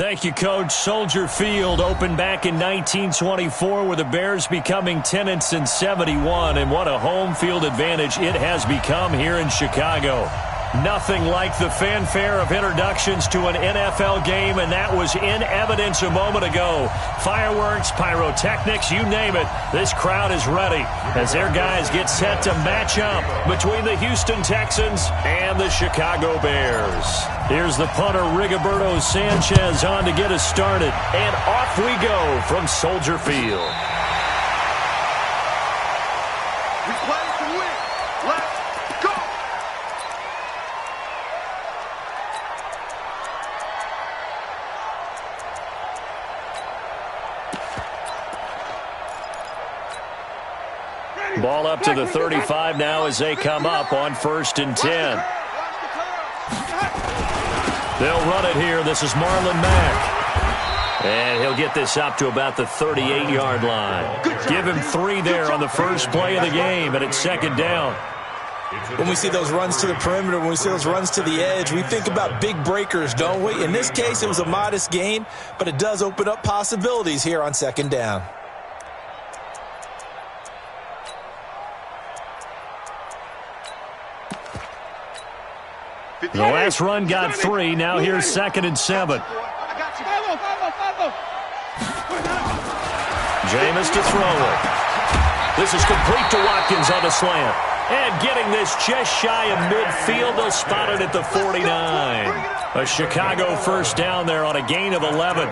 Thank you, Coach. Soldier Field opened back in 1924 with the Bears becoming tenants in 71, and what a home field advantage it has become here in Chicago. Nothing like the fanfare of introductions to an NFL game, and that was in evidence a moment ago. Fireworks, pyrotechnics, you name it. This crowd is ready as their guys get set to match up between the Houston Texans and the Chicago Bears. Here's the punter, Rigoberto Sanchez, on to get us started. And off we go from Soldier Field. We play to win. Let's go! Ball up to the 35 now as they come up on 1st and 10. They'll run it here. This is Marlon Mack. And he'll get this up to about the 38-yard line. Give him 3 there on the first play of the game, and it's 2nd down. When we see those runs to the perimeter, when we see those runs to the edge, we think about big breakers, don't we? In this case, it was a modest gain, but it does open up possibilities here on 2nd down. The last run got 3. Now here's 2nd and 7. Jameis to throw it. This is complete to Watkins on the slant. And getting this just shy of midfield, they'll spot it at the 49. A Chicago first down there on a gain of 11.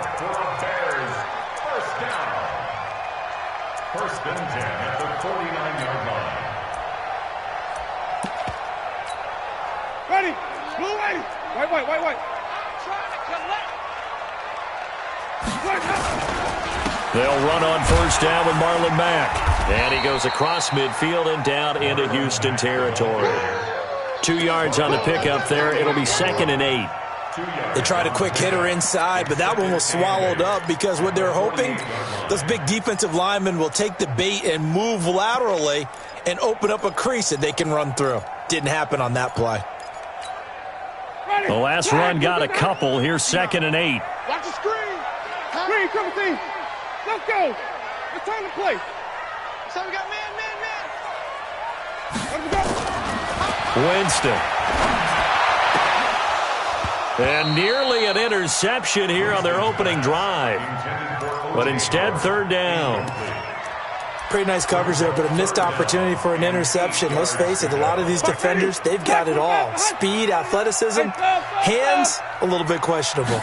First and 10 at the 49-yard line. Ready. Blue ready. White. They'll run on first down with Marlon Mack. And he goes across midfield and down into Houston territory. 2 yards on the pickup there. It'll be 2nd and 8. They tried a quick hitter inside, but that one was swallowed up because what they're hoping, those big defensive linemen will take the bait and move laterally and open up a crease that they can run through. Didn't happen on that play. The last run got a couple. Here's 2nd and 8. Watch the screen. Screen, come team. Let's go. It's time to play. So we got man. Let's go. Winston. And nearly an interception here on their opening drive. But instead, 3rd down. Pretty nice coverage there, but a missed opportunity for an interception. Let's face it, a lot of these defenders, they've got it all. Speed, athleticism, hands, a little bit questionable.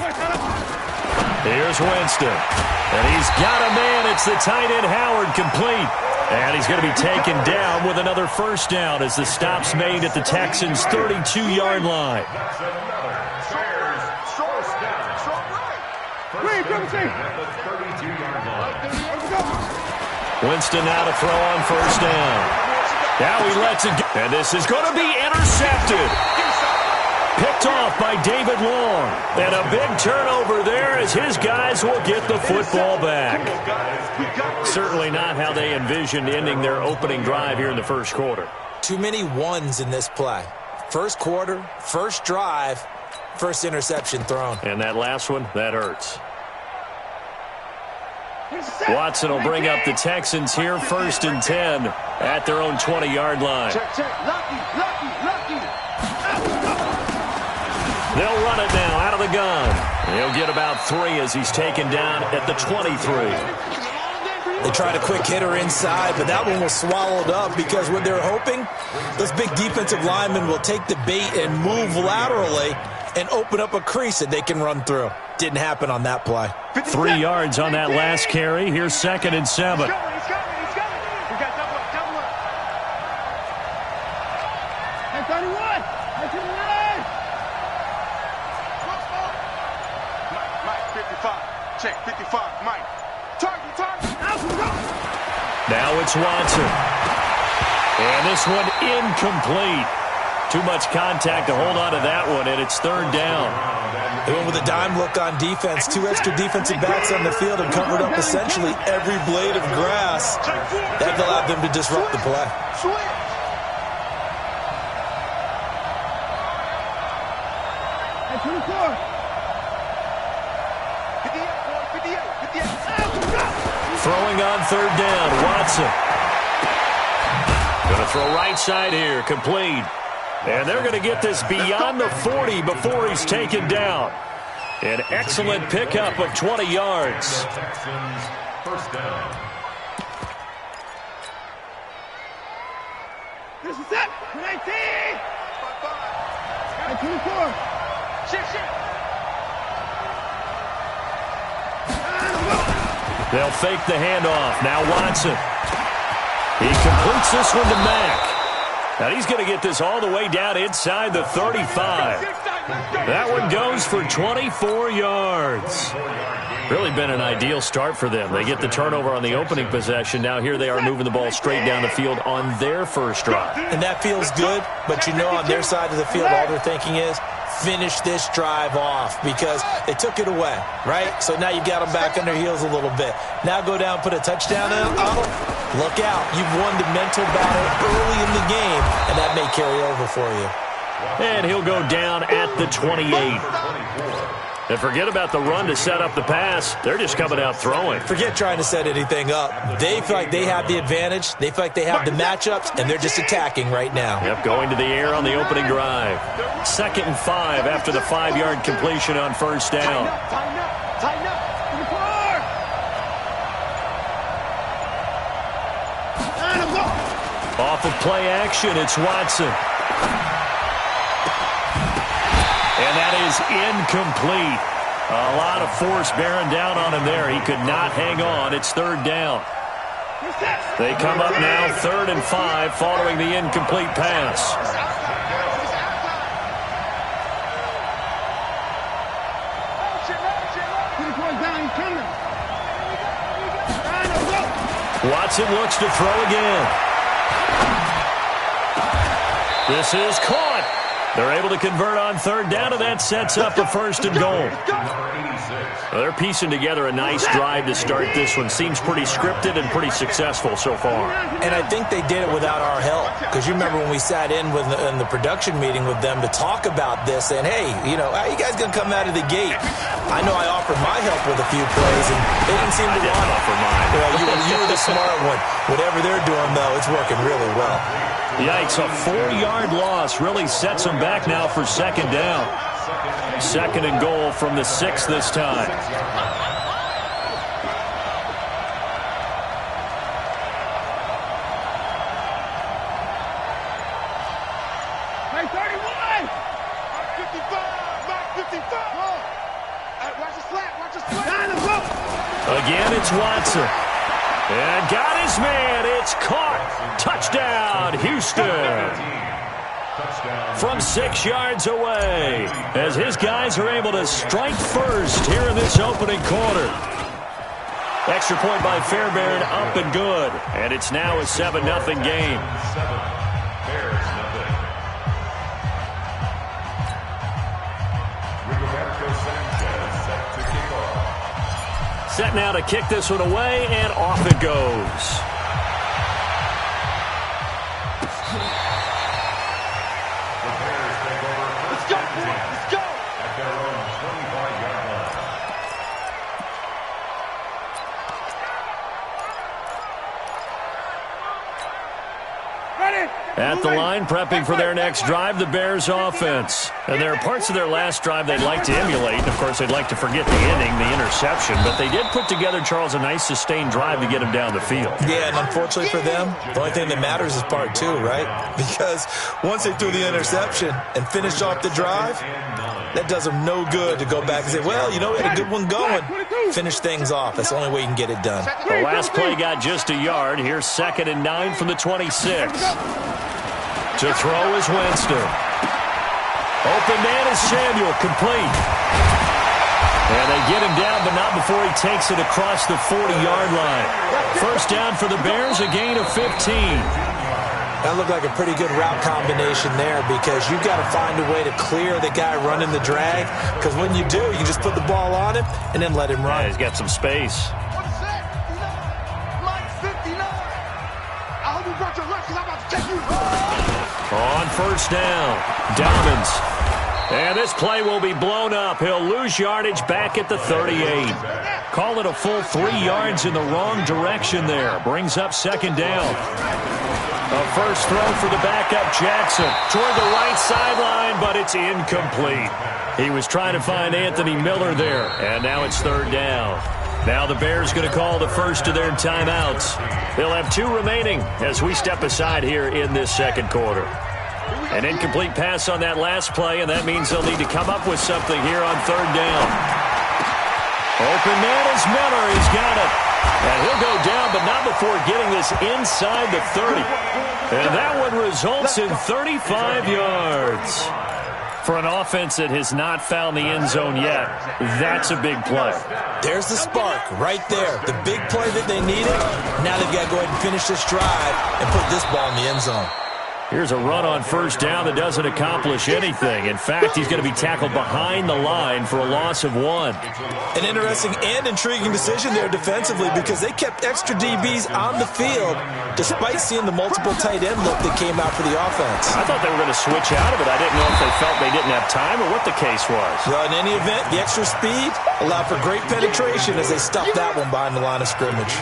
Here's Winston. And he's got a man. It's the tight end, Howard, complete. And he's going to be taken down with another first down as the stop's made at the Texans' 32-yard line. Winston now to throw on first down. Now he lets it go. And this is going to be intercepted. Picked off by David Long. And a big turnover there as his guys will get the football back. Certainly not how they envisioned ending their opening drive here in the first quarter. Too many ones in this play. First quarter, first drive, first interception thrown. And that last one, that hurts. Watson will bring up the Texans here, 1st and 10 at their own 20-yard line. Lucky. They'll run it now out of the gun. He'll get about 3 as he's taken down at the 23. They tried a quick hitter inside, but that one was swallowed up because what they're hoping, those big defensive linemen will take the bait and move laterally and open up a crease that they can run through. Didn't happen on that play. 3 yards on that last carry. Here's 2nd and 7. He's coming. We got double up. Hey, 31. Mike, 55. Check, 55. Mike. Target. Now it's Watson. And this one incomplete. Too much contact to hold on to that one, and it's 3rd down. They went with a dime look on defense. 2 extra defensive backs on the field and covered up essentially every blade of grass. That allowed them to disrupt the play. Throwing on third down, Watson. Going to throw right side here, complete. And they're going to get this beyond the 40 before he's taken down. An excellent pickup of 20 yards. Texans, first down. This is it. 19. 24. Shit. They'll fake the handoff. Now Watson. He completes this one to Mack. Now he's going to get this all the way down inside the 35. That one goes for 24 yards. Really been an ideal start for them. They get the turnover on the opening possession. Now here they are moving the ball straight down the field on their first drive. And that feels good, but you know on their side of the field all they're thinking is finish this drive off because they took it away, right? So now you've got them back on their heels a little bit. Now go down, put a touchdown on them. Look out. You've won the mental battle early in the game, and that may carry over for you. And he'll go down at the 28. And forget about the run to set up the pass. They're just coming out throwing. Forget trying to set anything up. They feel like they have the advantage. They feel like they have the matchups, and they're just attacking right now. Yep, going to the air on the opening drive. 2nd and 5 after the 5-yard completion on first down. Tighten up. Off of play action, it's Watson. And that is incomplete. A lot of force bearing down on him there. He could not hang on. It's third down. They come up now 3rd and 5 following the incomplete pass. Watson looks to throw again. This is caught. They're able to convert on third down, and that sets up a 1st and goal. Well, they're piecing together a nice drive to start this one. Seems pretty scripted and pretty successful so far. And I think they did it without our help. Because you remember when we sat in the production meeting with them to talk about this, and hey, you know, how you guys going to come out of the gate? I know I offered my help with a few plays, and they didn't seem to want to offer mine. Well, you were the smart one. Whatever they're doing, though, it's working really well. Yikes, a 4-yard loss really sets them back now for 2nd down. 2nd and goal from the 6 this time. Hey, 31! 55! Watch the slap! Again, it's Watson. And got his man. It's caught. Touchdown, Houston. From 6 yards away, as his guys are able to strike first here in this opening quarter. Extra point by Fairbairn, up and good. And it's now a 7-0 game. Set now to kick this one away, and off it goes. Let's go, boy. Let's go. At their own 25-yard line. Ready. At the line, prepping for their next drive, the Bears offense. And there are parts of their last drive they'd like to emulate. And, of course, they'd like to forget the inning, the interception. But they did put together, Charles, a nice sustained drive to get him down the field. Yeah, and unfortunately for them, the only thing that matters is part 2, right? Because once they threw the interception and finished off the drive, that does them no good to go back and say, well, you know, we had a good one going. Finish things off. That's the only way you can get it done. The last play got just a yard. Here's 2nd and 9 from the 26. To throw is Winston. Open man is Samuel, complete. And they get him down, but not before he takes it across the 40-yard line. First down for the Bears, a gain of 15. That looked like a pretty good route combination there because you've got to find a way to clear the guy running the drag. Because when you do, you just put the ball on him and then let him run. Yeah, he's got some space. On first down, Dobbins. And this play will be blown up. He'll lose yardage back at the 38. Call it a full 3 yards in the wrong direction there. Brings up second down. A first throw for the backup Jackson toward the right sideline, but it's incomplete. He was trying to find Anthony Miller there, and now it's third down. Now the Bears going to call the first of their timeouts. They'll have 2 remaining as we step aside here in this second quarter. An incomplete pass on that last play, and that means they'll need to come up with something here on third down. Open man is Miller. He's got it. And he'll go down, but not before getting this inside the 30. And that one results in 35 yards. For an offense that has not found the end zone yet, that's a big play. There's the spark right there. The big play that they needed. Now they've got to go ahead and finish this drive and put this ball in the end zone. Here's a run on first down that doesn't accomplish anything. In fact, he's going to be tackled behind the line for a loss of 1. An interesting and intriguing decision there defensively because they kept extra DBs on the field despite seeing the multiple tight end look that came out for the offense. I thought they were going to switch out of it. I didn't know if they felt they didn't have time or what the case was. Well, in any event, the extra speed allowed for great penetration as they stuffed that one behind the line of scrimmage.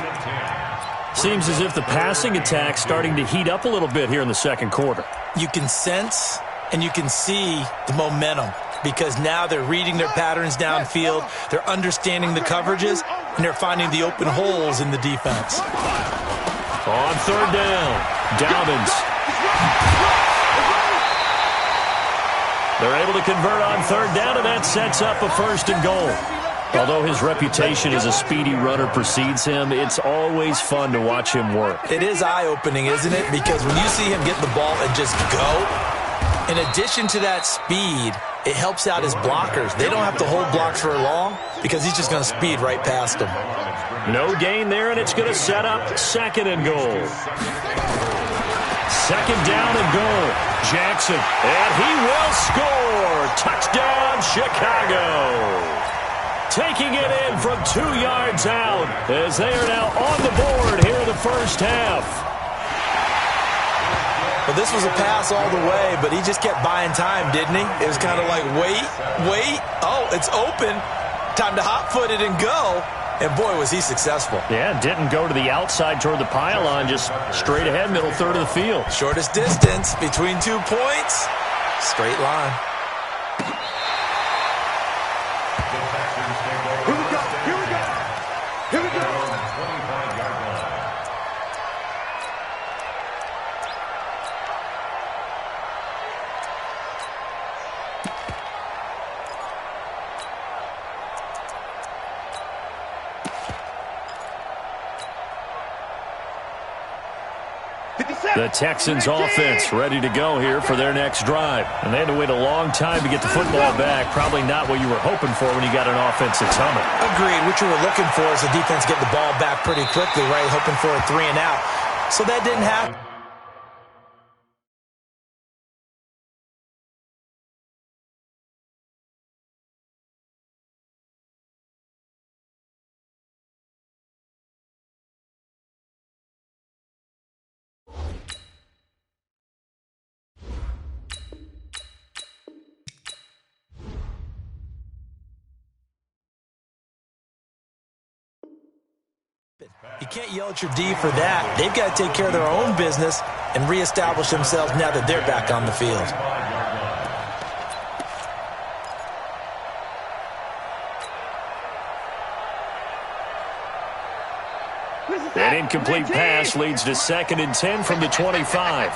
Seems as if the passing attack's starting to heat up a little bit here in the second quarter. You can sense and you can see the momentum because now they're reading their patterns downfield, they're understanding the coverages, and they're finding the open holes in the defense. On third down, Dobbins. They're able to convert on third down, and that sets up a first and goal. Although his reputation as a speedy runner precedes him, it's always fun to watch him work. It is eye-opening, isn't it? Because when you see him get the ball and just go, in addition to that speed, it helps out his blockers. They don't have to hold blocks for long because he's just going to speed right past them. No gain there, and it's going to set up second and goal. Second down and goal. Jackson, and he will score. Touchdown, Chicago. Taking it in from 2 yards out as they are now on the board here in the first half. Well, this was a pass all the way, but he just kept buying time, didn't he? It was kind of like, wait. Oh, it's open. Time to hot-foot it and go. And, boy, was he successful. Yeah, didn't go to the outside toward the pylon, just straight ahead, middle third of the field. Shortest distance between 2 points. Straight line. The Texans offense ready to go here for their next drive. And they had to wait a long time to get the football back. Probably not what you were hoping for when you got an offense that's humming. Agreed. What you were looking for is the defense getting the ball back pretty quickly, right? Hoping for a 3 and out. So that didn't happen. You can't yell at your D for that. They've got to take care of their own business and reestablish themselves now that they're back on the field. An incomplete pass leads to 2nd and 10 from the 25.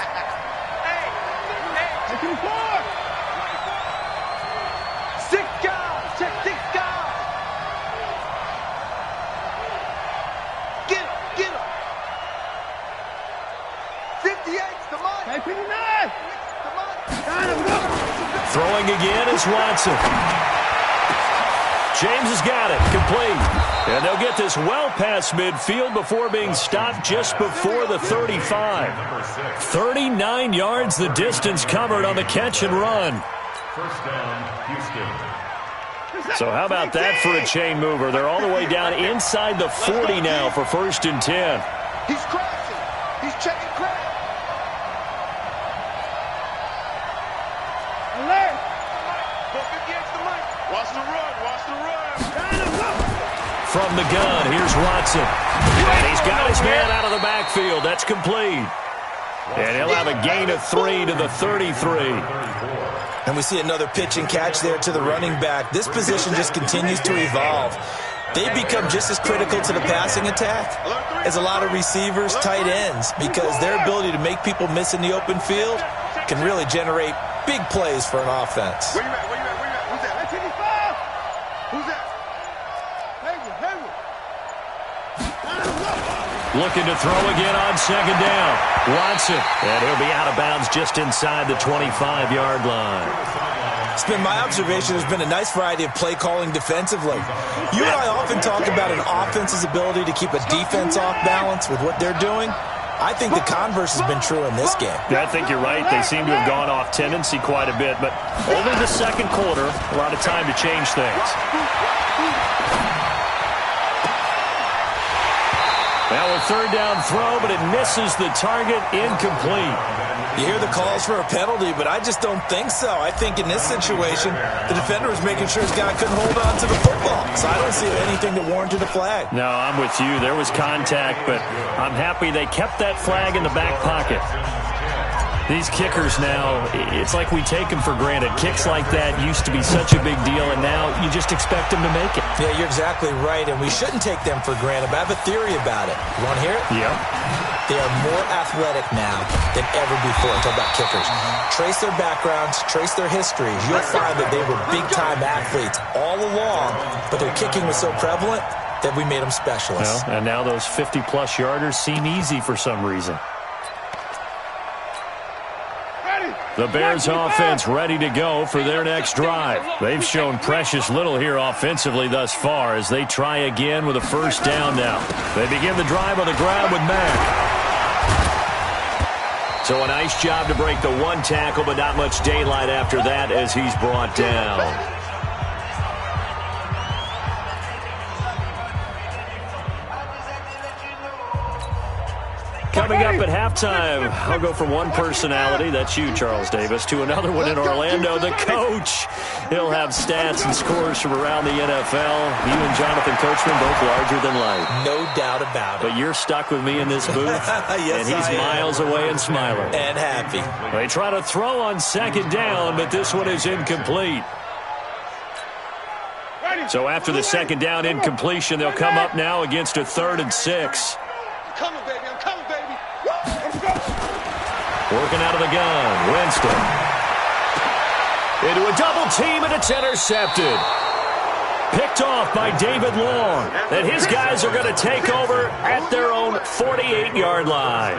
Throwing again is Watson. James has got it, complete. And they'll get this well past midfield before being stopped just before the 35. 39 yards the distance covered on the catch and run. First down, Houston. So how about that for a chain mover? They're all the way down inside the 40 now for 1st and 10. He's crossing. He's checking crack. Alert. Watch the run. Watch the run. From the gun, here's Watson. And he's got his man out of the backfield. That's complete. And he'll have a gain of 3 to the 33. And we see another pitch and catch there to the running back. This position just continues to evolve. They become just as critical to the passing attack as a lot of receivers, tight ends, because their ability to make people miss in the open field can really generate big plays for an offense. Where you at? Where you at? Where you at? Who's that? 85. Who's that? Looking to throw again on second down. Watson. And he'll be out of bounds just inside the 25-yard line. It's been my observation there's been a nice variety of play calling defensively. You and I often talk about an offense's ability to keep a defense off balance with what they're doing. I think the converse has been true in this game. Yeah, I think you're right. They seem to have gone off tendency quite a bit, but over the second quarter, a lot of time to change things. Now a third down throw, but it misses the target, incomplete. You hear the calls for a penalty, but I just don't think so. I think in this situation, the defender was making sure his guy couldn't hold on to the football. So I don't see anything that warranted a flag. No, I'm with you. There was contact, but I'm happy they kept that flag in the back pocket. These kickers now, it's like we take them for granted. Kicks like that used to be such a big deal, and now you just expect them to make it. Yeah, you're exactly right, and we shouldn't take them for granted, but I have a theory about it. You want to hear it? Yeah. They are more athletic now than ever before. Talk about kickers. Trace their backgrounds, trace their histories. You'll find that they were big-time athletes all along, but their kicking was so prevalent that we made them specialists. Well, and now those 50-plus yarders seem easy for some reason. The Bears offense ready to go for their next drive. They've shown precious little here offensively thus far as they try again with a first down now. They begin the drive on the ground with Mack. So a nice job to break the one tackle, but not much daylight after that as he's brought down. Coming up at halftime, I'll go from one personality, that's you, Charles Davis, to another one in Orlando, the coach. He'll have stats and scores from around the NFL. You and Jonathan Coachman, both larger than life. No doubt about it. But you're stuck with me in this booth, yes, and he's miles away and smiling. And happy. They try to throw on second down, but this one is incomplete. So after the second down incompletion, they'll come up now against a 3rd and 6. I'm coming, baby. I'm coming, baby. Let's go. Working out of the gun, Winston. Into a double team, and it's intercepted. Picked off by David Long. And his guys are going to take over at their own 48-yard line.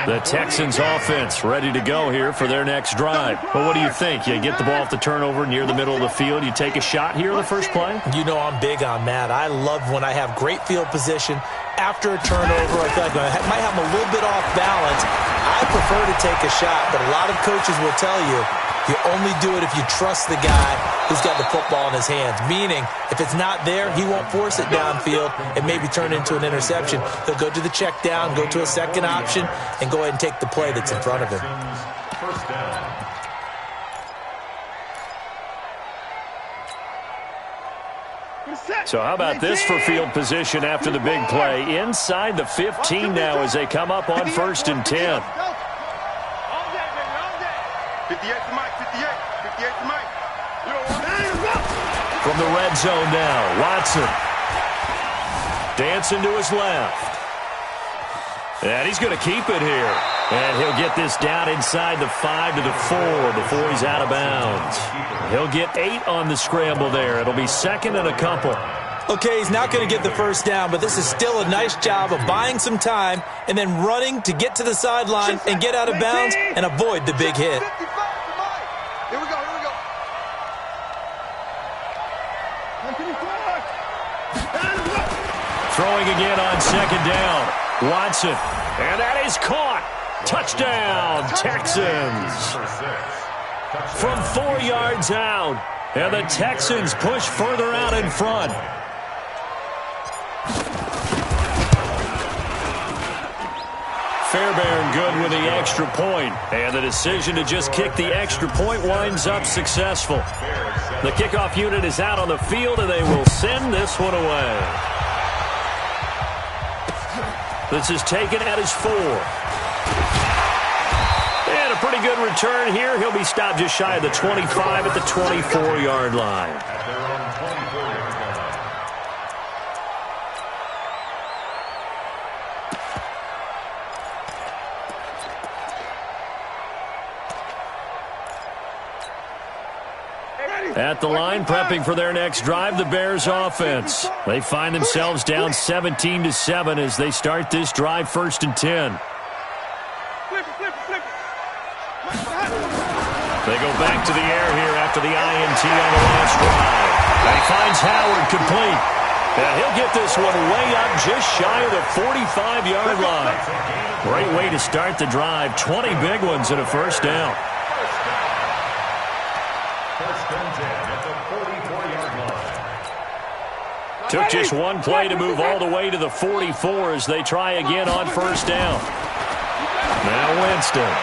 The Texans offense ready to go here for their next drive. Well, what do you think? You get the ball off the turnover near the middle of the field. You take a shot here in the first play? You know I'm big on that. I love when I have great field position. After a turnover, I feel like I might have them a little bit off balance. I prefer to take a shot, but a lot of coaches will tell you, you only do it if you trust the guy who's got the football in his hands. Meaning, if it's not there, he won't force it downfield and maybe turn it into an interception. He'll go to the check down, go to a second option, and go ahead and take the play that's in front of him. First down. So how about this for field position after the big play? Inside the 15 now as they come up on 1st and 10. All day, baby, all day. 58 to Mike, 58. 58 to Mike. From the red zone now, Watson. Dancing to his left. And he's going to keep it here. And he'll get this down inside the 5 to the 4 before he's out of bounds. He'll get 8 on the scramble there. It'll be 2nd and a couple. Okay, he's not going to get the first down, but this is still a nice job of buying some time and then running to get to the sideline and get out of bounds and avoid the big hit. 55 to Mike. Here we go, here we go. Throwing again on 2nd down. Watson. And that is caught. Touchdown, Texans. From 4 yards out. And the Texans push further out in front. Fairbairn good with the extra point. And the decision to just kick the extra point winds up successful. The kickoff unit is out on the field, and they will send this one away. This is taken at his 4. And a pretty good return here. He'll be stopped just shy of the 25 at the 24-yard line. At the line, prepping for their next drive, the Bears offense. They find themselves down 17-7 as they start this drive, 1st and 10. They go back to the air here after the INT on the last drive. And he finds Howard complete. And he'll get this one way up just shy of the 45-yard line. Great way to start the drive. 20 big ones and a first down. Took just one play to move all the way to the 44 as they try again on first down. Now Winston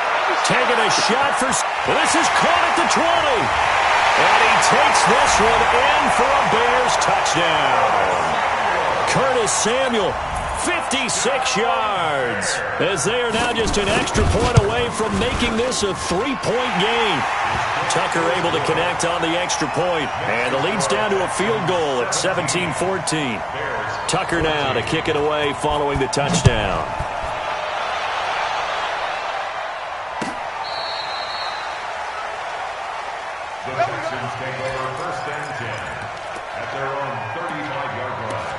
taking a shot for... This is caught at the 20. And he takes this one in for a Bears touchdown. Curtis Samuel, 56 yards, as they are now just an extra point away from making this a 3-point game. Tucker able to connect on the extra point, and the lead's down to a field goal at 17-14. Tucker now to kick it away following the touchdown. The Texans take over 1st and 10 at their own 35-yard line.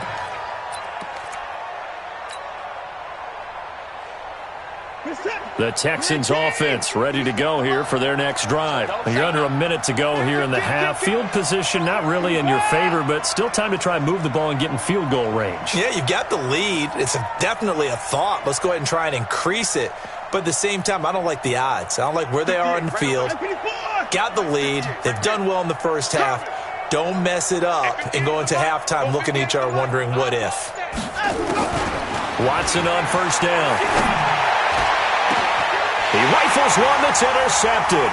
The Texans offense ready to go here for their next drive. You're under a minute to go here in the half. Field position not really in your favor, but still time to try and move the ball and get in field goal range. Yeah, you've got the lead. It's definitely a thought. Let's go ahead and try and increase it. But at the same time, I don't like the odds. I don't like where they are in the field. Got the lead. They've done well in the first half. Don't mess it up and go into halftime looking at each other wondering what if. Watson on first down. He rifles one that's intercepted.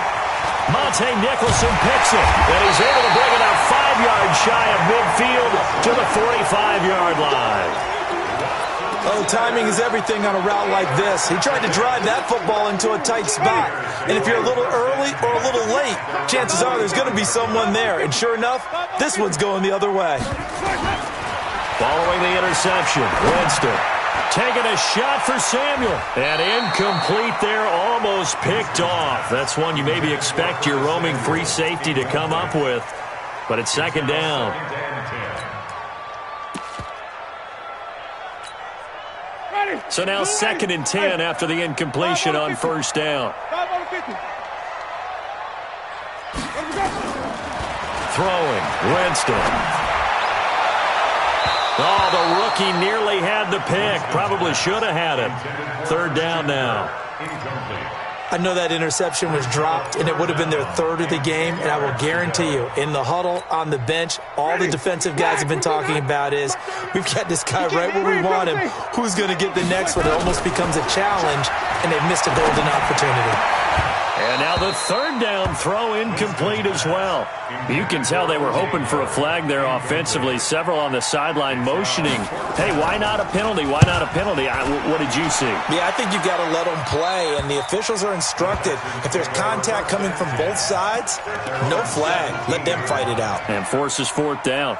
Monte Nicholson picks it, and he's able to bring it out 5 yards shy of midfield to the 45-yard line. Oh, timing is everything on a route like this. He tried to drive that football into a tight spot. And if you're a little early or a little late, chances are there's going to be someone there. And sure enough, this one's going the other way. Following the interception, Winston taking a shot for Samuel. And incomplete there, almost picked off. That's one you maybe expect your roaming free safety to come up with. But it's 2nd down. So now 2nd and 10 after the incompletion on first down. Throwing, Winston. Oh, the rookie nearly had the pick. Probably should have had it. 3rd down now. I know that interception was dropped, and it would have been their 3rd of the game, and I will guarantee you, in the huddle, on the bench, all the defensive guys have been talking about is, we've got this guy right where we want him. Who's going to get the next one? It almost becomes a challenge, and they've missed a golden opportunity. And now the 3rd down throw incomplete as well. You can tell they were hoping for a flag there offensively. Several on the sideline motioning. Hey, why not a penalty? Why not a penalty? What did you see? Yeah, I think you've got to let them play, and the officials are instructed. If there's contact coming from both sides, no flag. Let them fight it out. And forces 4th down.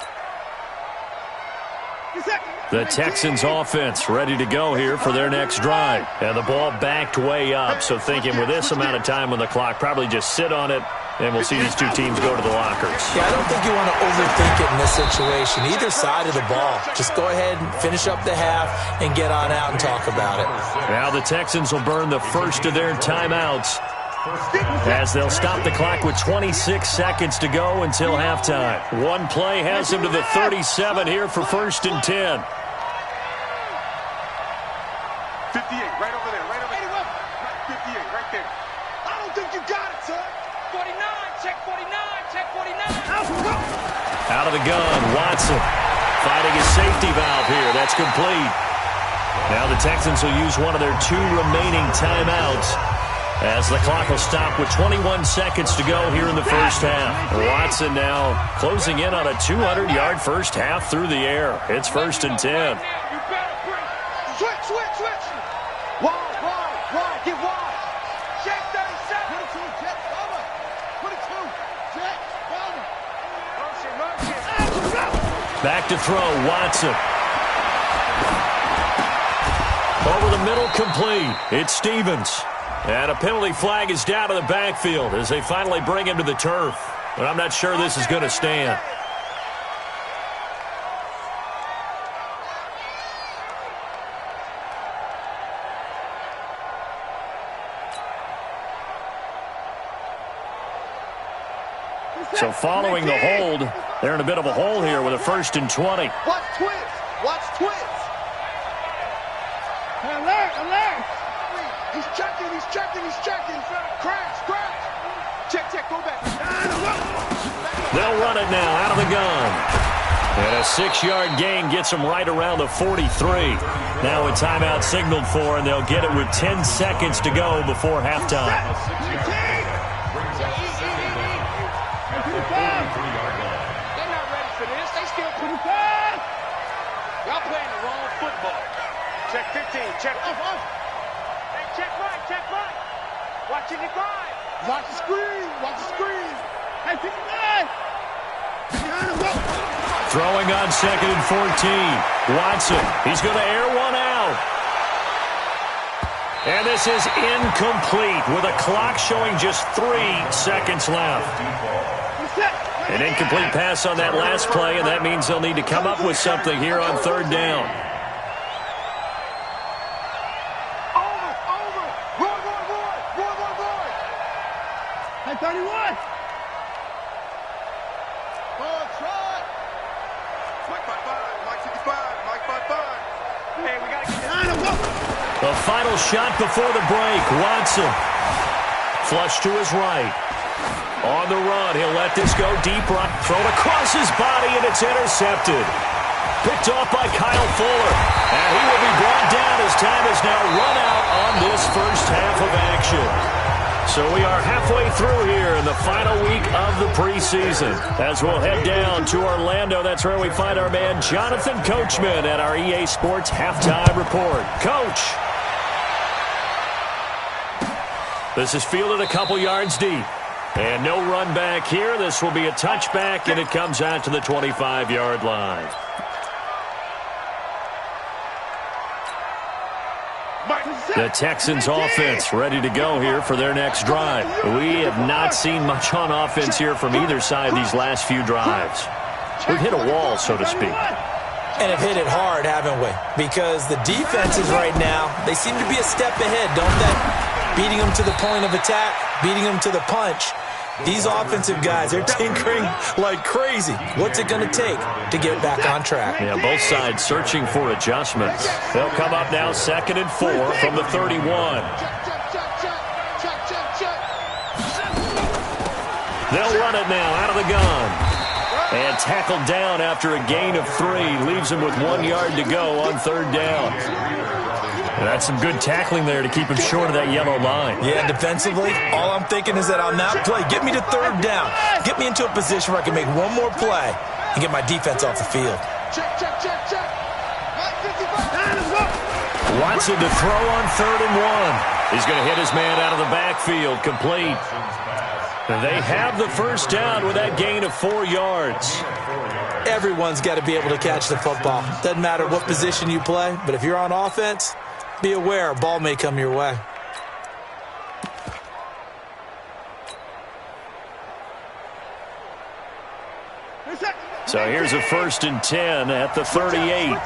The Texans offense ready to go here for their next drive. And the ball backed way up, so thinking with this amount of time on the clock, probably just sit on it, and we'll see these two teams go to the lockers. Yeah, I don't think you want to overthink it in this situation. Either side of the ball. Just go ahead and finish up the half and get on out and talk about it. Now the Texans will burn the first of their timeouts as they'll stop the clock with 26 seconds to go until halftime. One play has them to the 37 here for 1st and 10. 58, right over there, right over there. 58, right there. I don't think you got it, son. 49, check 49, check 49. Out of the gun, Watson fighting his safety valve here. That's complete. Now the Texans will use one of their 2 remaining timeouts as the clock will stop with 21 seconds to go here in the first half. Watson now closing in on a 200-yard first half through the air. It's 1st and 10. Switch. Wide. Get wide. Check 37. 22, check, cover. 22, check, cover. Motion. Back to throw, Watson. Over the middle, complete. It's Stevens. And a penalty flag is down to the backfield as they finally bring him to the turf. But I'm not sure this is going to stand. So following the hold, they're in a bit of a hole here with a 1st and 20. Watch twist. Alert. He's checking. Crash. Check, go back. They'll run it now out of the gun. And a 6-yard gain gets them right around the 43. Now a timeout signaled for, and they'll get it with 10 seconds to go before halftime. They're not ready for this. They still pretty Y'all playing the wrong football. Check 15. Check off. Hey, check right. Watching your grind. Watch the screen. Hey, 59. Throwing on 2nd and 14. Watson, he's going to air one out. And this is incomplete with a clock showing just 3 seconds left. An incomplete pass on that last play, and that means they'll need to come up with something here on 3rd down. Over. Roy. Hey, 31. Ball try. Mike 55. Hey, we got to get this. The final shot before the break. Watson. Flush to his right. On the run, he'll let this go deep right. Thrown across his body, and it's intercepted. Picked off by Kyle Fuller. And he will be brought down as time is now run out on this first half of action. So we are halfway through here in the final week of the preseason. As we'll head down to Orlando, that's where we find our man Jonathan Coachman at our EA Sports Halftime Report. Coach. This is fielded a couple yards deep. And no run back here. This will be a touchback, and it comes out to the 25-yard line. The Texans offense ready to go here for their next drive. We have not seen much on offense here from either side these last few drives. We've hit a wall, so to speak. And have hit it hard, haven't we? Because the defenses right now, they seem to be a step ahead, don't they? Beating them to the point of attack, beating them to the punch. These offensive guys, they're tinkering like crazy. What's it going to take to get back on track? Yeah, both sides searching for adjustments. They'll come up now 2nd and 4 from the 31. They'll run it now out of the gun. And tackled down after a gain of 3. Leaves him with 1 yard to go on 3rd down. And that's some good tackling there to keep him short of that yellow line. Yeah, defensively, all I'm thinking is that on that play, get me to 3rd down. Get me into a position where I can make one more play and get my defense off the field. Watson to throw on 3rd and 1. He's going to hit his man out of the backfield, complete. They have the first down with that gain of 4 yards. Everyone's got to be able to catch the football. Doesn't matter what position you play, but if you're on offense, be aware a ball may come your way. So here's a 1st and 10 at the 38.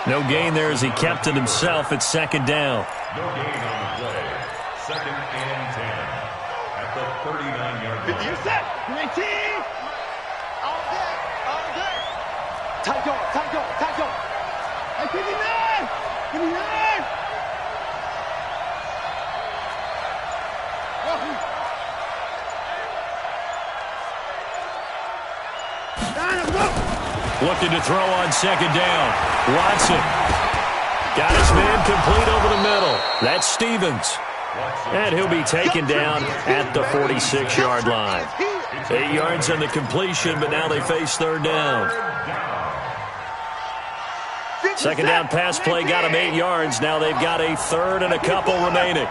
No gain there as he kept it himself at 2nd down. No gain on the play. 2nd and 10 at the 39-yard line. 19. All day. Tight go. Hey, 59. Looking to throw on second down. Watson. Got his man complete over the middle. That's Stevens. And he'll be taken down at the 46-yard line. 8 yards on the completion, but now they face third down. Second down pass play got him 8 yards. Now they've got a third and a couple remaining.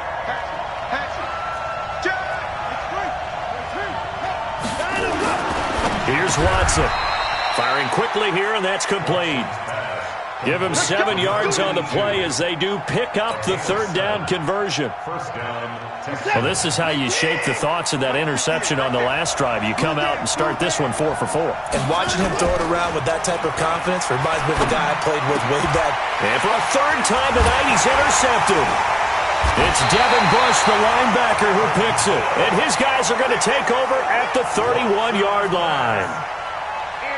Here's Watson. Firing quickly here, and that's complete. Give him 7 yards on the play as they do pick up the third down conversion. Well, this is how you shape the thoughts of that interception on the last drive. You come out and start this one 4 for 4. And watching him throw it around with that type of confidence reminds me of the guy I played with way back. And for a third time tonight, he's intercepted. It's Devin Bush, the linebacker, who picks it. And his guys are going to take over at the 31-yard line.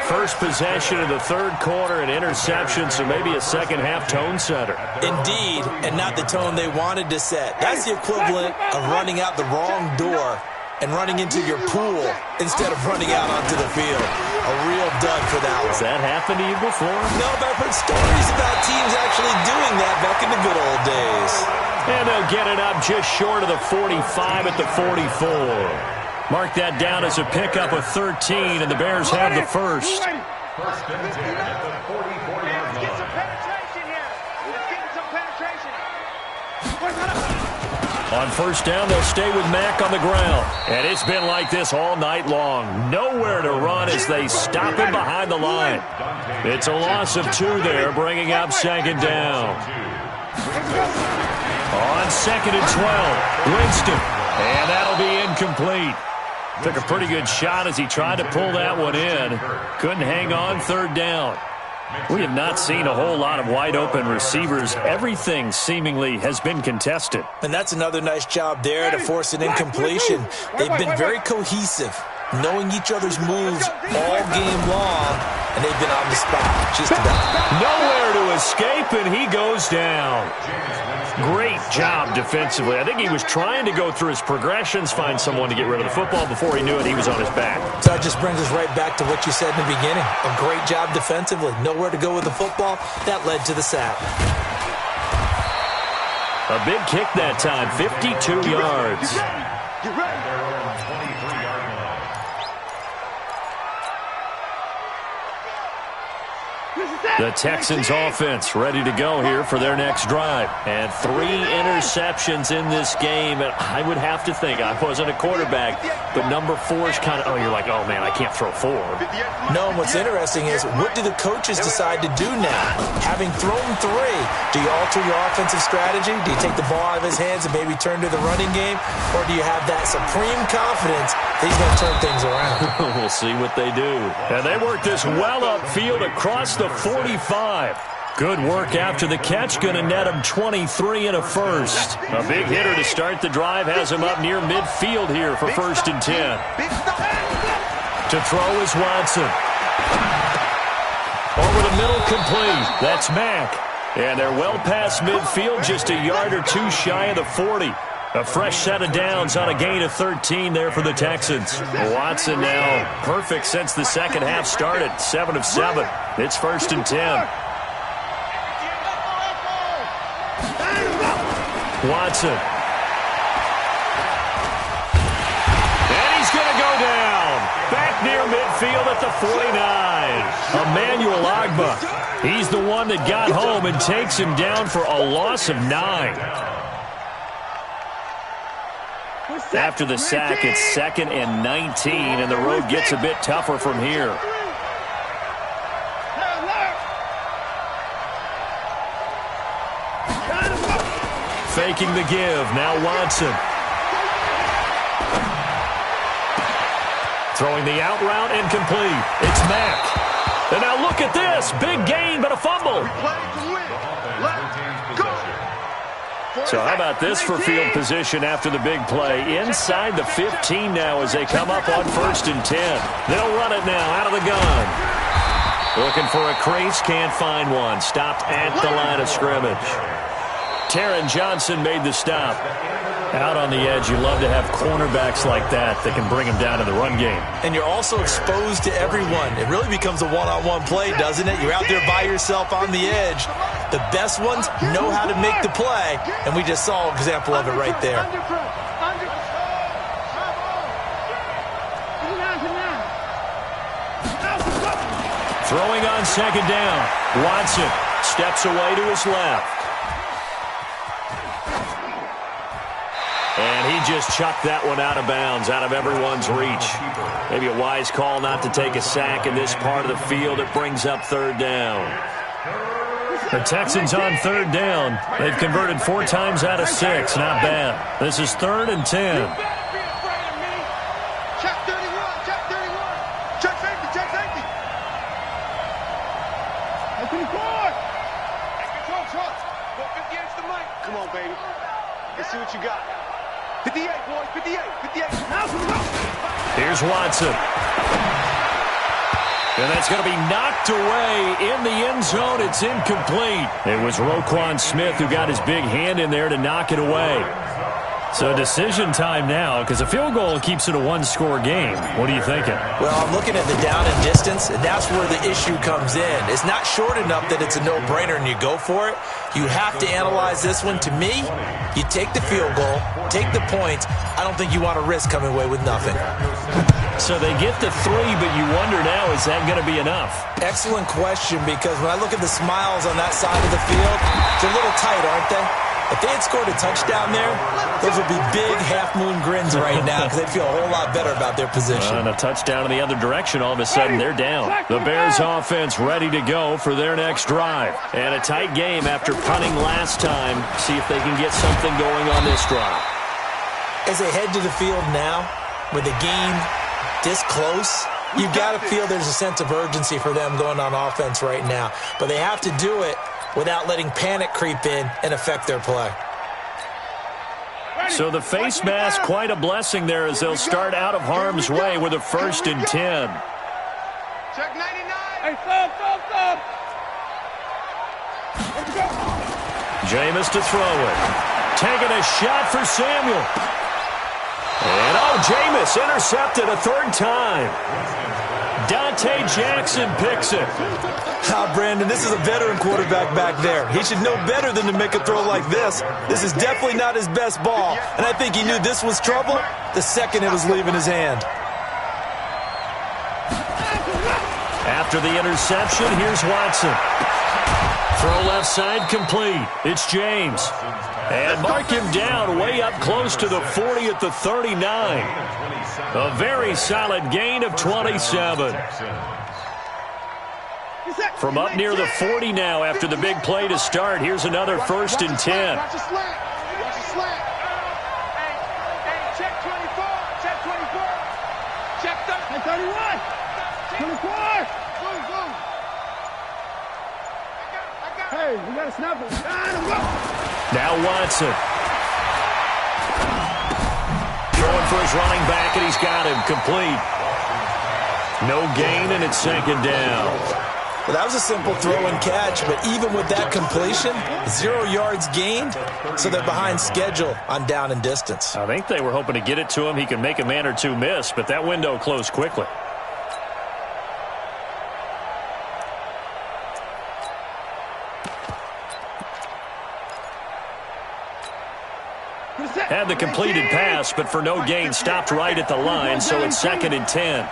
First possession of the third quarter, an interception, so maybe a second-half tone setter. Indeed, and not the tone they wanted to set. That's the equivalent of running out the wrong door and running into your pool instead of running out onto the field. A real dud for that one. Has that happened to you before? No, but I've heard stories about teams actually doing that back in the good old days. And they'll get it up just short of the 45 at the 44. Mark that down as a pickup of 13, and the Bears have the first. First and 10 at the 44-yard line. Get some penetration here. Let's get some penetration. On first down, they'll stay with Mack on the ground. And it's been like this all night long. Nowhere to run as they stop him behind the line. It's a loss of 2 there, bringing up second down. On second and 12, Winston. And that'll be incomplete. Took a pretty good shot as he tried to pull that one in. Couldn't hang on third down. We have not seen a whole lot of wide-open receivers. Everything seemingly has been contested. And that's another nice job there to force an incompletion. They've been very cohesive, knowing each other's moves all game long, and they've been on the spot just about. Nowhere to escape, and he goes down. Great job defensively. I think he was trying to go through his progressions, find someone to get rid of the football. Before he knew it, he was on his back. So that just brings us right back to what you said in the beginning. A great job defensively. Nowhere to go with the football. That led to the sack. A big kick that time, 52 yards. Get ready. Their own 23-yard line. The Texans offense ready to go here for their next drive. And 3 interceptions in this game. And I would have to think, I wasn't a quarterback, but number 4 is kind of, oh, you're like, oh, man, I can't throw 4. No, and what's interesting is, what do the coaches decide to do now? Having thrown 3, do you alter your offensive strategy? Do you take the ball out of his hands and maybe turn to the running game? Or do you have that supreme confidence that he's going to turn things around? We'll see what they do. And they work this well upfield across the 45. Good work after the catch. Going to net him 23 and a first. A big hitter to start the drive. Has him up near midfield here for first and 10. To throw is Watson. Over the middle, complete. That's Mack. And they're well past midfield, just a yard or 2 shy of the 40. A fresh set of downs on a gain of 13 there for the Texans. Watson now perfect since the second half started. 7 of 7. It's first and 10. Watson. And he's going to go down. Back near midfield at the 49. Emmanuel Ogbah. He's the one that got home and takes him down for a loss of 9. After the sack, it's 2nd and 19, and the road gets a bit tougher from here. Faking the give. Now Watson. Throwing the out route, incomplete. It's Mack. And now look at this. Big gain, but a fumble. So how about this for field position after the big play? Inside the 15 now as they come up on first and 10. They'll run it now out of the gun. Looking for a crease, can't find one. Stopped at the line of scrimmage. Taron Johnson made the stop. Out on the edge, you love to have cornerbacks like that can bring him down in the run game. And you're also exposed to everyone. It really becomes a one-on-one play, doesn't it? You're out there by yourself on the edge. The best ones know how to make the play, and we just saw an example of it right there. Throwing on second down. Watson steps away to his left. And he just chucked that one out of bounds, out of everyone's reach. Maybe a wise call not to take a sack in this part of the field. It brings up third down. The Texans on third down. They've converted 4 times out of 6. Not bad. This is 3rd and 10. Check 31, check 31. Check safety, check safety. Open the court. Control, trust. Go 58 to the mic. Come on, baby. Let's see what you got. 58, boys, 58, 58. Here's Watson. And that's going to be knocked away in the end zone. It's incomplete. It was Roquan Smith who got his big hand in there to knock it away. So decision time now, because a field goal keeps it a one-score game. What are you thinking? Well, I'm looking at the down and distance, and that's where the issue comes in. It's not short enough that it's a no-brainer and you go for it. You have to analyze this one. To me, you take the field goal, take the points. I don't think you want to risk coming away with nothing. So they get the 3, but you wonder now, is that going to be enough? Excellent question, because when I look at the smiles on that side of the field, they're a little tight, aren't they? If they had scored a touchdown there, those would be big half-moon grins right now because they'd feel a whole lot better about their position. And a touchdown in the other direction, all of a sudden they're down. The Bears offense ready to go for their next drive. And a tight game after punting last time. See if they can get something going on this drive. As they head to the field now, with the game this close, you've got to feel there's a sense of urgency for them going on offense right now. But they have to do it without letting panic creep in and affect their play. So the face mask, quite a blessing there as they'll start out of harm's way with a 1st and 10. Check 99. Hey, stop. Let's go. Jameis to throw it. Taking a shot for Samuel. And Jameis intercepted a 3rd time. Dante Jackson picks it. Brandon, this is a veteran quarterback back there. He should know better than to make a throw like this. This is definitely not his best ball, and I think he knew this was trouble the second it was leaving his hand. After the interception, here's Watson. Throw left side complete. It's James. And mark him down way up close to the 40 at the 39. A very solid gain of 27. From up near the 40 now after the big play to start. Here's another 1st and 10. Watch the slant. Watch the slant. Hey, check 24. Check 24. Check 31. 24. Go. Hey, we got to snap it. Now Watson. Throwing for his running back, and he's got him complete. No gain, and it's 2nd down. Well, that was a simple throw and catch, but even with that completion, 0 yards gained, so they're behind schedule on down and distance. I think they were hoping to get it to him. He can make a man or two miss, but that window closed quickly. Had the completed pass, but for no gain, stopped right at the line, so it's 2nd and 10.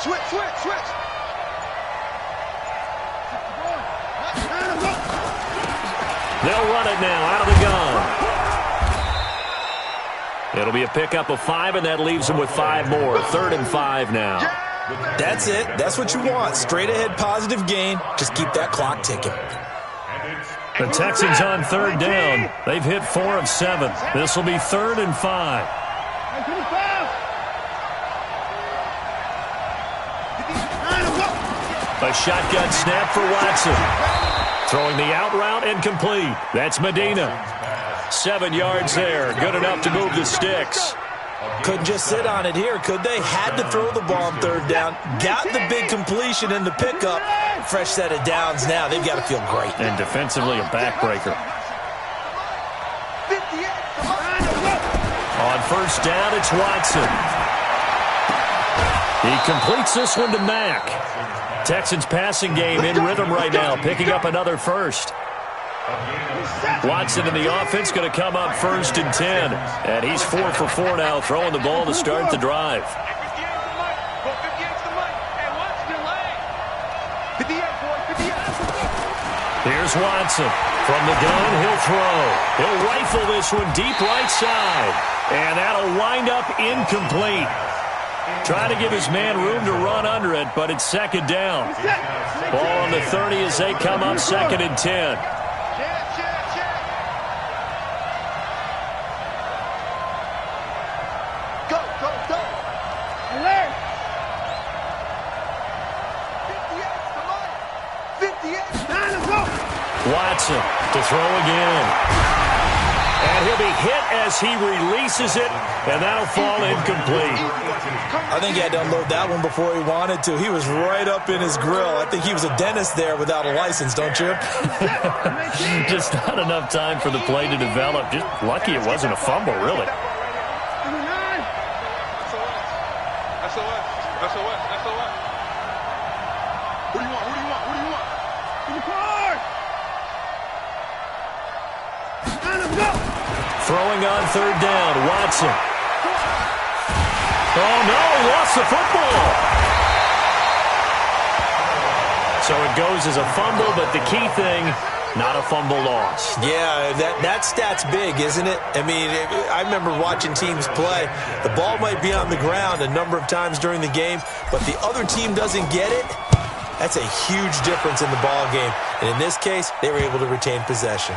Switch. They'll run it now out of the gun. It'll be a pickup of 5, and that leaves them with 5 more. 3rd and 5 now. That's it. That's what you want. Straight ahead positive gain. Just keep that clock ticking. The Texans on 3rd down. They've hit 4 of 7. This will be 3rd and 5. A shotgun snap for Watson. Throwing the out route and complete. That's Medina. 7 yards there. Good enough to move the sticks. Couldn't just sit on it here, could they? Had to throw the ball on 3rd down. Got the big completion in the pickup. fresh set of downs now. They've got to feel great. And defensively, a backbreaker. On first down, it's Watson. He completes this one to Mack. Texans passing game in rhythm right now, picking up another first. Watson in the offense going to come up 1st and 10. And he's 4 for 4 now, throwing the ball to start the drive. Here's Watson. From the gun, he'll throw. He'll rifle this one deep right side. And that'll wind up incomplete. Trying to give his man room to run under it, but it's 2nd down. Ball on the 30 as they come up 2nd and 10. Watson to throw again. And he'll be hit as he releases it, and that'll fall incomplete. I think he had to unload that one before he wanted to. He was right up in his grill. I think he was a dentist there without a license, don't you? Just not enough time for the play to develop. Just lucky it wasn't a fumble, really. Throwing on 3rd down, Watson. Oh, no, he lost the football. So it goes as a fumble, but the key thing, not a fumble loss. Yeah, that stat's big, isn't it? I mean, I remember watching teams play. The ball might be on the ground a number of times during the game, but the other team doesn't get it. That's a huge difference in the ball game. And in this case, they were able to retain possession.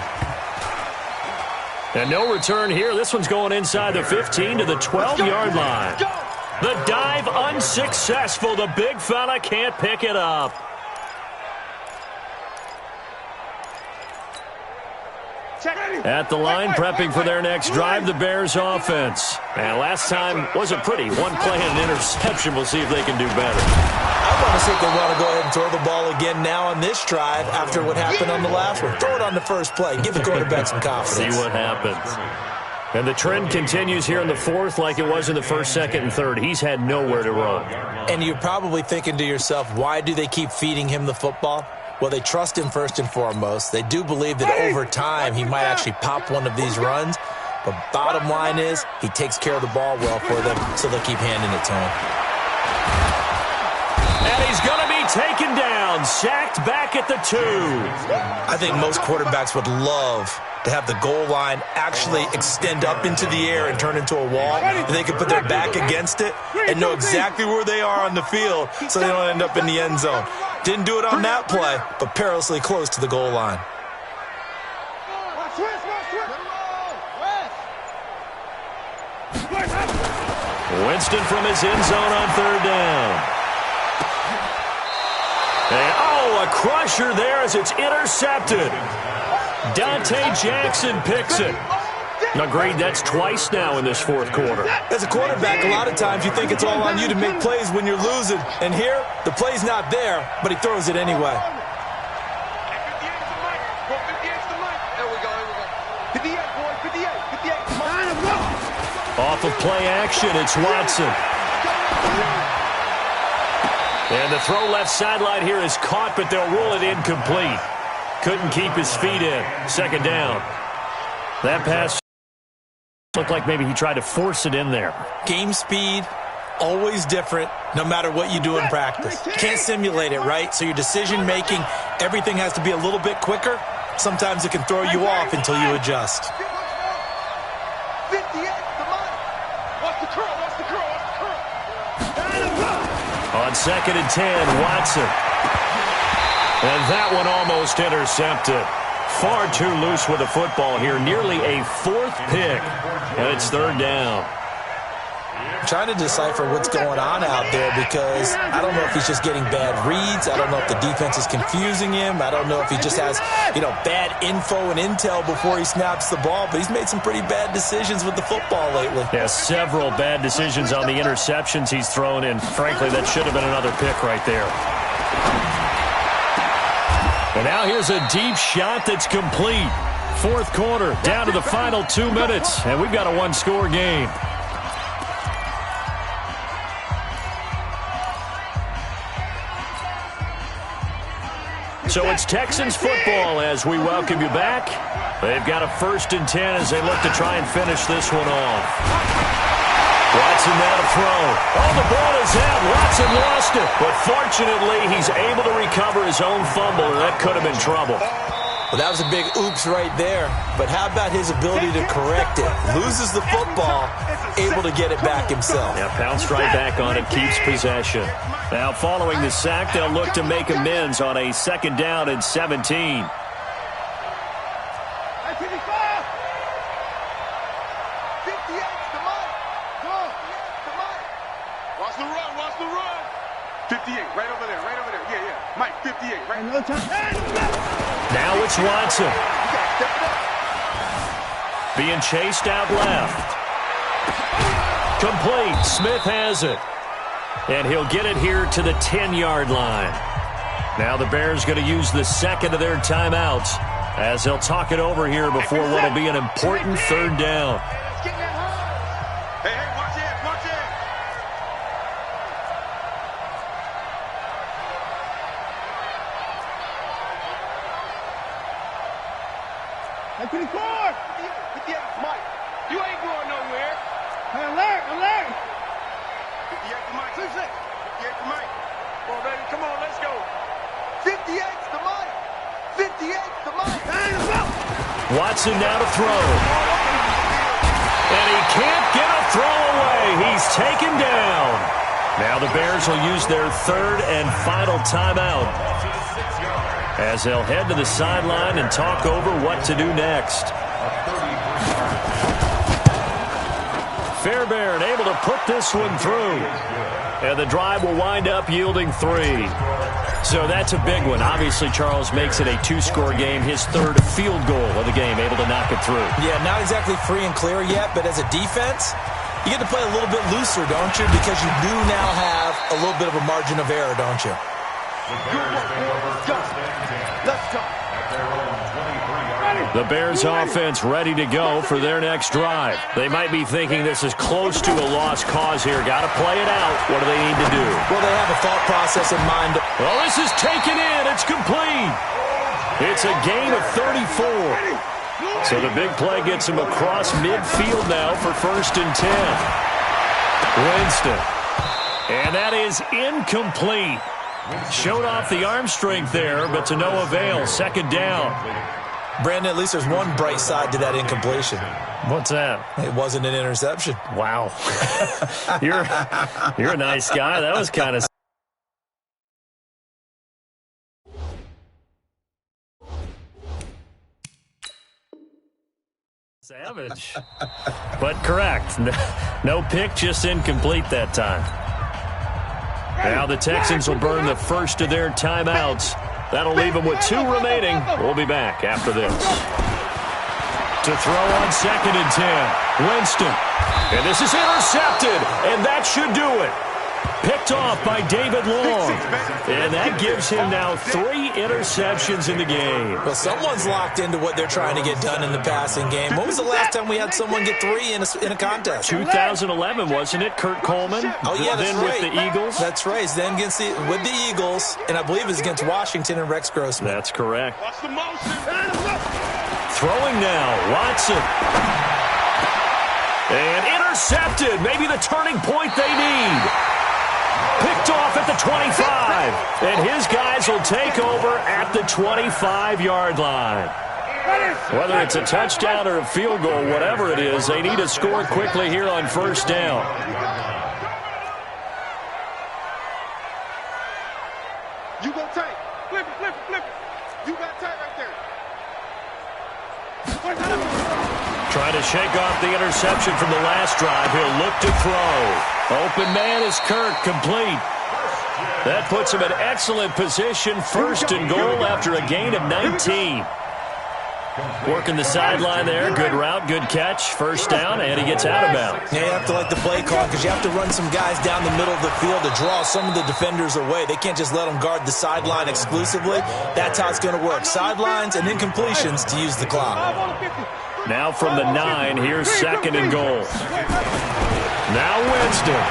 And no return here. This one's going inside the 15 to the 12-yard line. The dive unsuccessful. The big fella can't pick it up. At the line, prepping for their next drive, the Bears offense. And last time wasn't pretty. One play and an interception. We'll see if they can do better. I want to see if they want to go ahead and throw the ball again now on this drive after what happened on the last one. Throw it on the first play. Give the quarterback some confidence. See what happens. And the trend continues here in the 4th like it was in the 1st, 2nd, and 3rd. He's had nowhere to run. And you're probably thinking to yourself, why do they keep feeding him the football? Well, they trust him first and foremost. They do believe that over time he might actually pop one of these runs. But bottom line is he takes care of the ball well for them, so they'll keep handing it to him. And he's going to be taken down, sacked back at the 2. I think most quarterbacks would love to have the goal line actually extend up into the air and turn into a wall. And they can put their back against it and know exactly where they are on the field so they don't end up in the end zone. Didn't do it on that play, but perilously close to the goal line. Winston from his end zone on 3rd down. And, a crusher there as it's intercepted. Dante Jackson picks it. Agreed, that's twice now in this 4th quarter. As a quarterback, a lot of times you think it's all on you to make plays when you're losing. And here, the play's not there, but he throws it anyway. Off of play action, it's Watson. And the throw left sideline here is caught, but they'll rule it incomplete. Couldn't keep his feet in. 2nd down. That pass looked like maybe he tried to force it in there. Game speed, always different, no matter what you do in practice. You can't simulate it, right? So your decision-making, everything has to be a little bit quicker. Sometimes it can throw you off until you adjust. On 2nd and 10, Watson. And that one almost intercepted. Far too loose with the football here. Nearly a 4th pick. And it's 3rd down. I'm trying to decipher what's going on out there because I don't know if he's just getting bad reads. I don't know if the defense is confusing him. I don't know if he just has, bad info and intel before he snaps the ball. But he's made some pretty bad decisions with the football lately. Yeah, several bad decisions on the interceptions he's thrown in. Frankly, that should have been another pick right there. And now here's a deep shot that's complete. Fourth quarter, down to the final 2 minutes, and we've got a one-score game. So it's Texans football as we welcome you back. They've got a 1st and 10 as they look to try and finish this one off. Watson now to throw. Oh, the ball is out. Watson lost it. But fortunately, he's able to recover his own fumble, and that could have been trouble. Well, that was a big oops right there. But how about his ability to correct it? Loses the football, able to get it back himself. Yeah, pounced right back on it, keeps possession. Now, following the sack, they'll look to make amends on a 2nd down and 17. Watch the run. 58, right over there. Yeah. Mike, 58, right? Now it's Watson. Being chased out left. Complete. Smith has it. And he'll get it here to the 10-yard line. Now the Bears going to use the 2nd of their timeouts as they'll talk it over here before what will be an important 3rd down. Hey, watch it. I can score! 58, Mike. You ain't going nowhere. Alert! 58 to Mike. 58 to Mike. Come on, baby. Come on, let's go. 58 to Mike. 58 to Mike. Watson now to throw. And he can't get a throw away. He's taken down. Now the Bears will use their 3rd and final timeout as they'll head to the sideline and talk over what to do next. Fairbairn able to put this one through. And the drive will wind up yielding 3. So that's a big one. Obviously, Charles makes it a 2-score game. His 3rd field goal of the game, able to knock it through. Yeah, not exactly free and clear yet, but as a defense, you get to play a little bit looser, don't you? Because you do now have a little bit of a margin of error, don't you? Let's go. The Bears offense ready to go for their next drive. They might be thinking this is close to a lost cause here. Got to play it out. What do they need to do? Well, they have a thought process in mind. Well, this is taken in. It's complete. It's a gain of 34. So the big play gets him across midfield now for 1st and 10. Winston. And that is incomplete. Showed off the arm strength there, but to no avail. 2nd down. Brandon, at least there's one bright side to that incompletion. What's that? It wasn't an interception. Wow. You're a nice guy. That was kind of... savage. But correct. No pick, just incomplete that time. Now the Texans will burn the 1st of their timeouts. That'll leave them with 2 remaining. We'll be back after this. To throw on 2nd and 10. Winston. And this is intercepted. And that should do it. Picked off by David Long. And that gives him now 3 interceptions in the game. Well, someone's locked into what they're trying to get done in the passing game. When was the last time we had someone get 3 in a contest? 2011, wasn't it? Kurt Coleman? Oh, yeah, that's then right. with the Eagles? That's right. Then with the Eagles, and I believe it was against Washington and Rex Grossman. That's correct. Watch the motion. Throwing now, Watson. And intercepted. Maybe the turning point they need. Picked off at the 25. And his guys will take over at the 25-yard line. Whether it's a touchdown or a field goal, whatever it is, they need to score quickly here on 1st down. You go tight. Flip it. You got tight right there. Trying to shake off the interception from the last drive. He'll look to throw. Open man is Kirk, complete. That puts him in excellent position. 1st and goal after a gain of 19. Working the sideline there. Good route, good catch. First down, and he gets out of bounds. Yeah, you have to like the play call because you have to run some guys down the middle of the field to draw some of the defenders away. They can't just let them guard the sideline exclusively. That's how it's going to work. Sidelines and incompletions to use the clock. Now from the 9, here's 2nd and goal. Now Winston.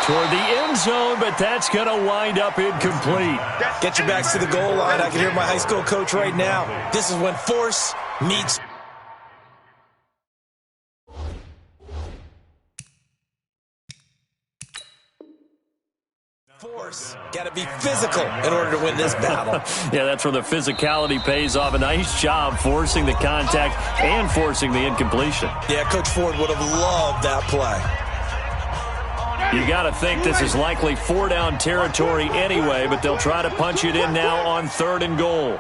Toward the end zone, but that's going to wind up incomplete. Get your backs to the goal line. I can hear my high school coach right now. This is when force meets force. Got to be physical in order to win this battle. Yeah, that's where the physicality pays off. A nice job forcing the contact and forcing the incompletion. Yeah, Coach Ford would have loved that play. You got to think this is likely 4-down territory anyway, but they'll try to punch it in now on 3rd and goal.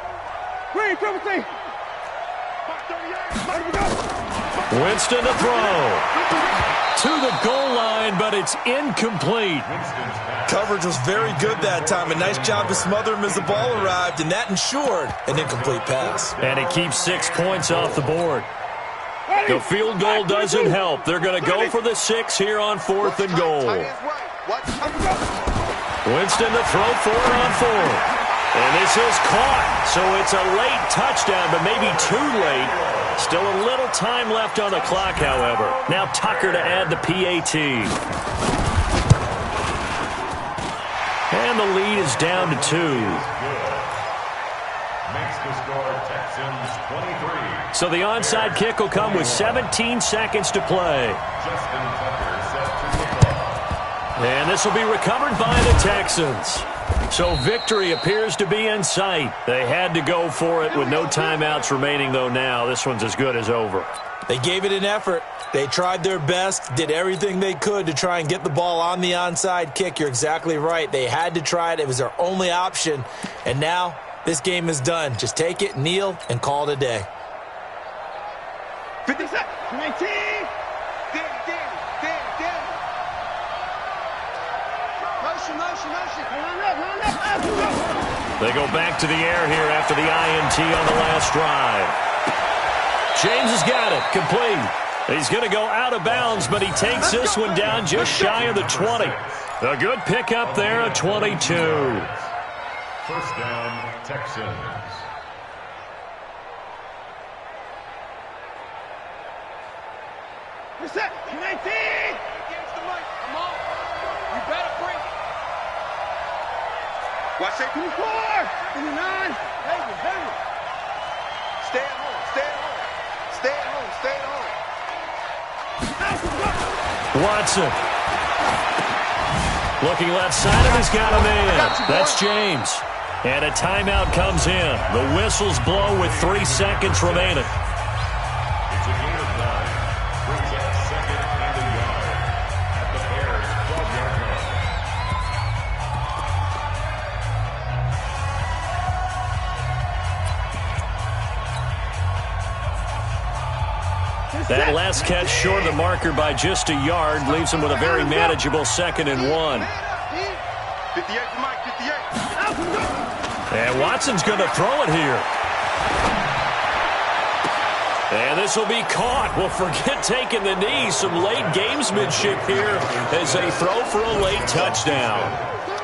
Winston to throw. To the goal line, but it's incomplete. Coverage was very good that time. A nice job to smother him as the ball arrived, and that ensured an incomplete pass. And it keeps 6 points off the board. The field goal doesn't help. They're going to go for the 6 here on 4th and goal. Winston to throw for it on 4th. And this is caught. So it's a late touchdown, but maybe too late. Still a little time left on the clock, however. Now Tucker to add the PAT. And the lead is down to 2. Makes the score Texans 23. So the onside kick will come with 17 seconds to play. Justin Tucker set to the ball. And this will be recovered by the Texans. So victory appears to be in sight. They had to go for it with no timeouts remaining, though now. This one's as good as over. They gave it an effort. They tried their best, did everything they could to try and get the ball on the onside kick. You're exactly right. They had to try it. It was their only option. And now this game is done. Just take it, kneel, and call it a day. 50 seconds. 19. They go back to the air here after the INT on the last drive. James has got it. Complete. He's going to go out of bounds, but he takes this one down just shy of the 20. A good pickup there at 22. First down, Texans. Reset. 19. Against the mic. Come on. You better bring it. Watch it. 24. 29. Hey. Stay at home. Stay at home. Stay at home. Stay at home. Watson. Looking left side, and he's got a man. That's James. And a timeout comes in. The whistles blow with 3 seconds remaining. It's a gain of 9. Brings up 2nd and a yard at the Bears' 12-yard line. That last catch short of the marker by just a yard leaves him with a very manageable 2nd and 1. 58 to Mike. 58. And Watson's going to throw it here. And this will be caught. Well, forget taking the knee. Some late gamesmanship here as they throw for a late touchdown.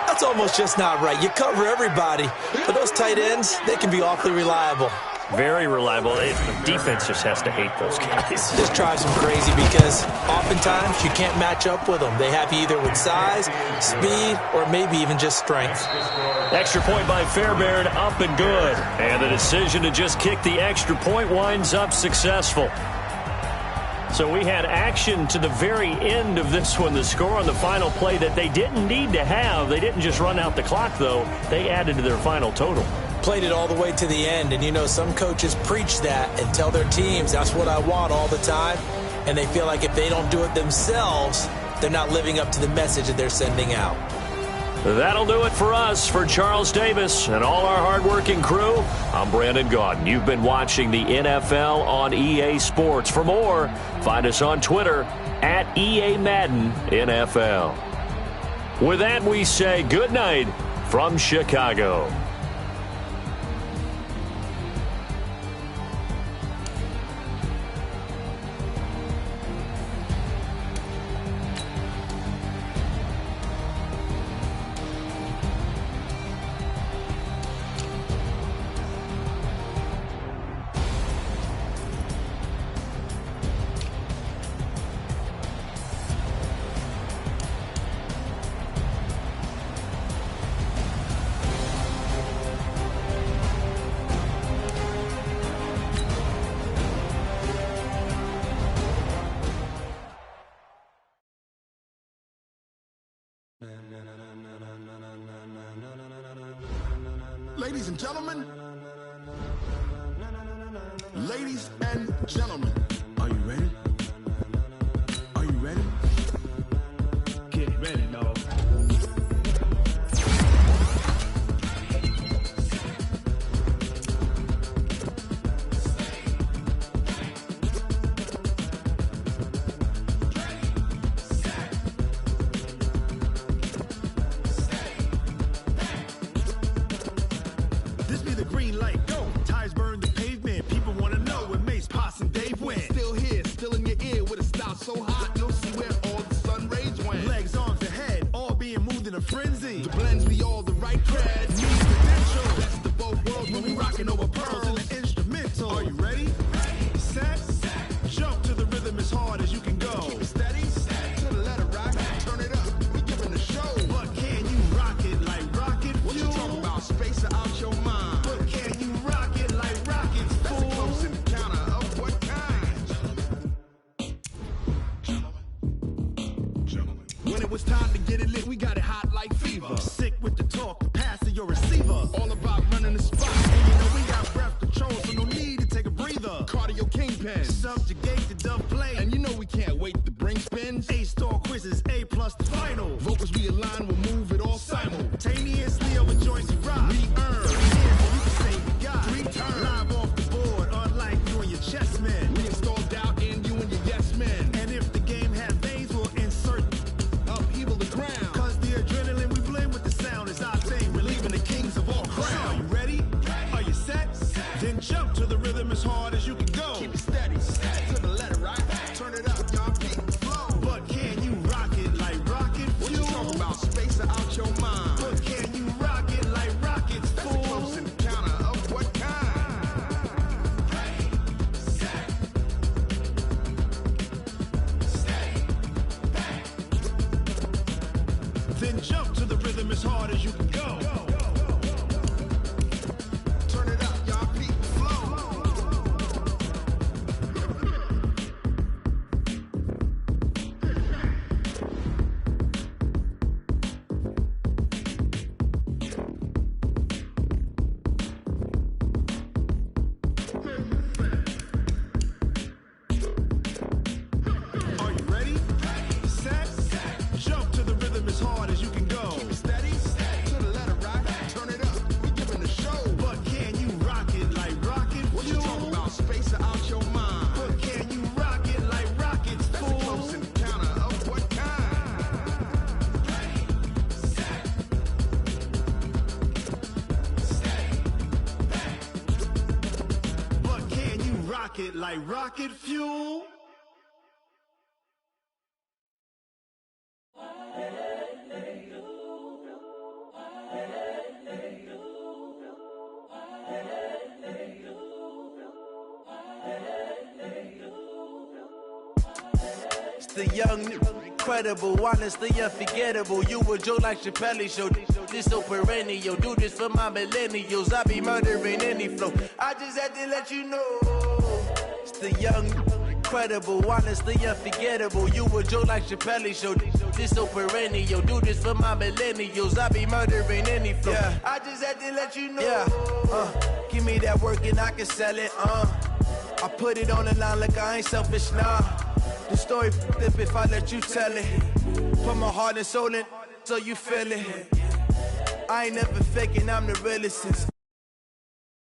That's almost just not right. You cover everybody, but those tight ends, they can be awfully reliable. Very reliable. The defense just has to hate those guys. This drives them crazy because oftentimes you can't match up with them. They have you either with size, speed, or maybe even just strength. Extra point by Fairbairn, up and good. And the decision to just kick the extra point winds up successful. So we had action to the very end of this one. The score on the final play that they didn't need to have. They didn't just run out the clock, though. They added to their final total. Played it all the way to the end, and you know some coaches preach that and tell their teams that's what I want all the time, and they feel like if they don't do it themselves, they're not living up to the message that they're sending out. That'll do it for us. For Charles Davis and all our hardworking crew, I'm Brandon Gaudin. You've been watching the NFL on EA Sports. For more, find us on Twitter at EA Madden NFL. With that, we say good night from Chicago. Ladies and gentlemen, are you ready? Are you ready? Get ready, dog. This be the green light, go. Tires burn the pavement. People wanna know where Mace, Potts, and Dave went. Still here, still in your ear with a style so hot, you'll see where all the sun rays went. Legs, arms, and head, all being moved in a frenzy. The blends be all the right cred. Need credentials. Best of both worlds when we rockin' over pearls in the instrumental. Are you ready? Set. Jump to the rhythm as hard as you can go. Keep it steady. To the letter rock. Turn it up. We giving the show. But can you rock it like rocket fuel? What you talking about? Space out your mind. But can you rock it like rockets, fool? That's a close encounter of what kind? Gentlemen. When it was time to get it lit, we got it hot like fever. Sick with the talk, pass to your receiver. All about running the spot. And you know we got breath control, so no need to take a breather. Cardio kingpin. Subjugate the dub play. And you know we can't wait to bring spins. A-star quizzes, A+ the final. Vocals we align, we'll move it all simultaneously over joints we rock. We earn. You can say we got 3 turns. Live off the board, unlike you and your chess men. We install doubt in you and your yes men. And if the game has veins, we'll insert upheaval the ground. Cause the adrenaline we blend with the sound is our thing. We're leaving the kings of all crowns. Are you ready? Are you set? Then jump to the rhythm as hard as you can go. Keep it steady. To the letter right. Turn it up, y'all beat the flow. But can you rock it like rocket fuel? What you talking about? Space out your mind. But can you rock it like rockets, fool? That's a close encounter of what kind? Then jump to the rhythm as hard as you can go. Turn it up, y'all beat the flow. Are you ready? Set. Jump to the rhythm as hard as you can go. Keep it steady. To the letter right. Turn it up. We giving the show. But can you rock it like rocket fuel? What you talking about? Space out your mind. But can you rock it like rockets, fool? That's a close encounter of what kind? But can you rock it like rocket fuel? It's the young, incredible, honestly unforgettable. You a joke like Chappelle show. This so perennial. Do this for my millennials. I be murdering any flow. I just had to let you know. It's the young, incredible, honestly unforgettable. You a joke like Chappelle show. This so perennial. Do this for my millennials. I be murdering any flow. Yeah. I just had to let you know. Yeah. Give me that work and I can sell it. I put it on the line like I ain't selfish, nah. The story flip if I let you tell it. Put my heart and soul in so you feel it. I ain't never faking, I'm the realest since